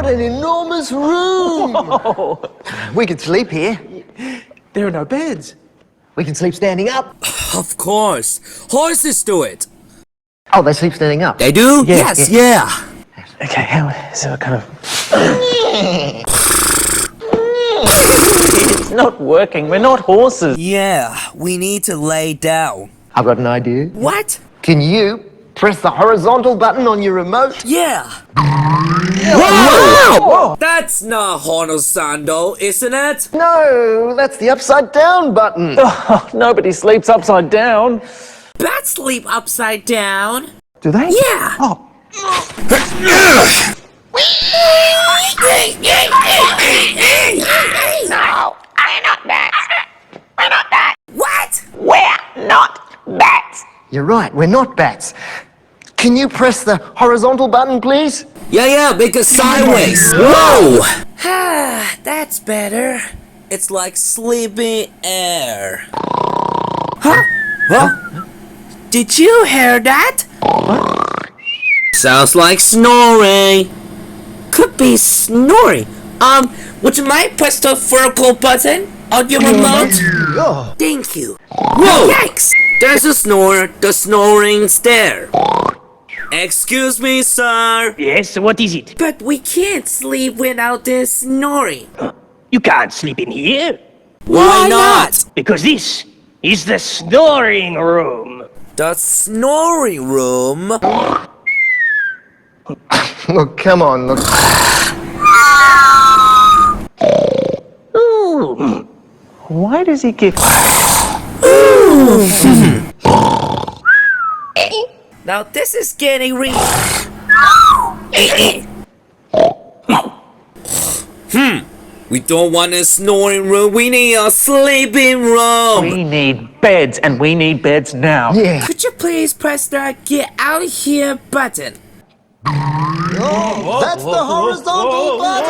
What an enormous room! Oh. We could sleep here. There are no beds. We can sleep standing up. Of course. Horses do it. Oh, they sleep standing up. They do? Yeah, Yes, yeah. Okay, how is it kind of... It's not working. We're not horses. Yeah, we need to lay down. I've got an idea. What? Can you press the horizontal button on your remote? Yeah. Whoa! Whoa! That's not horizontal, isn't it? No, that's the upside down button. Oh, nobody sleeps upside down. Bats sleep upside down. Do they? Yeah. Oh. No, we're not bats. We're not bats. What? We're not bats. You're right, we're not bats. Can you press the horizontal button, please? Yeah, because sideways. Whoa! Ah, that's better. It's like sleeping air. Huh? Huh? Did you hear that? What? Sounds like snoring. Could be snoring. Would you mind press the vertical button on your remote? Oh. Thank you. Whoa! Yikes! There's a snore. The snoring's there. Excuse me, sir. Yes, what is it? But we can't sleep without this snoring. You can't sleep in here, Why not? because this is the snoring room. The snoring room? Look, come on, look. Ooh. Why does he give... Now this is getting real. We don't want a snoring room. We need a sleeping room. We need beds, and we need beds now. Yeah. Could you please press the get out of here button? That's the horizontal button!